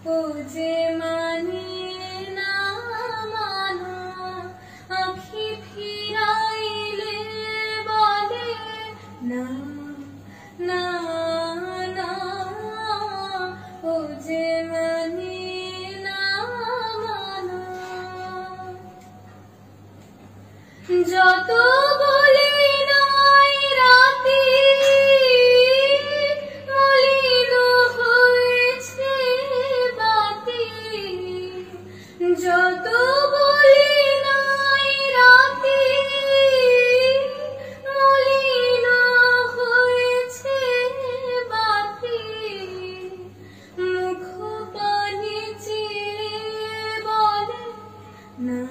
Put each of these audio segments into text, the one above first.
ও যে মানি না মানা, আঁখি ফিরাইলে বলে না না না, ও যে মানি না মানা। যত বলি নাই রাতে মলিন হয়েছে বাতি, যত বলি নাই রাতে মলিন হয়েছে বাতি, মুখ পানি চিরে বলে না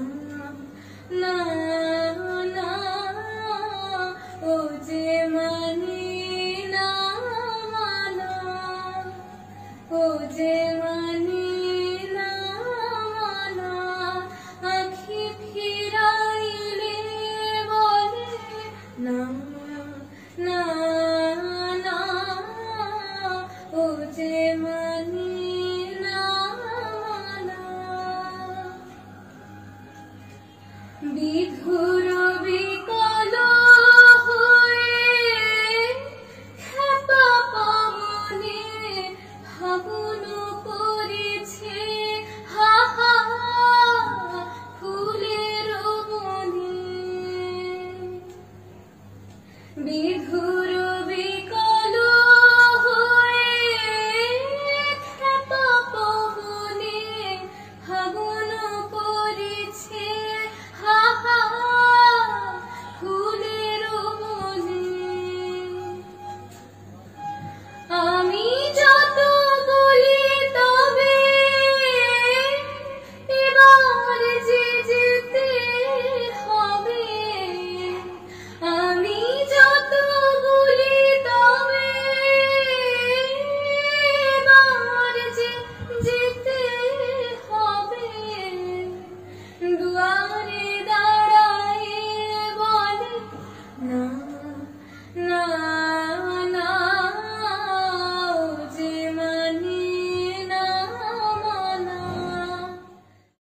না না, ও যে মানি না মানা, ও যে মানি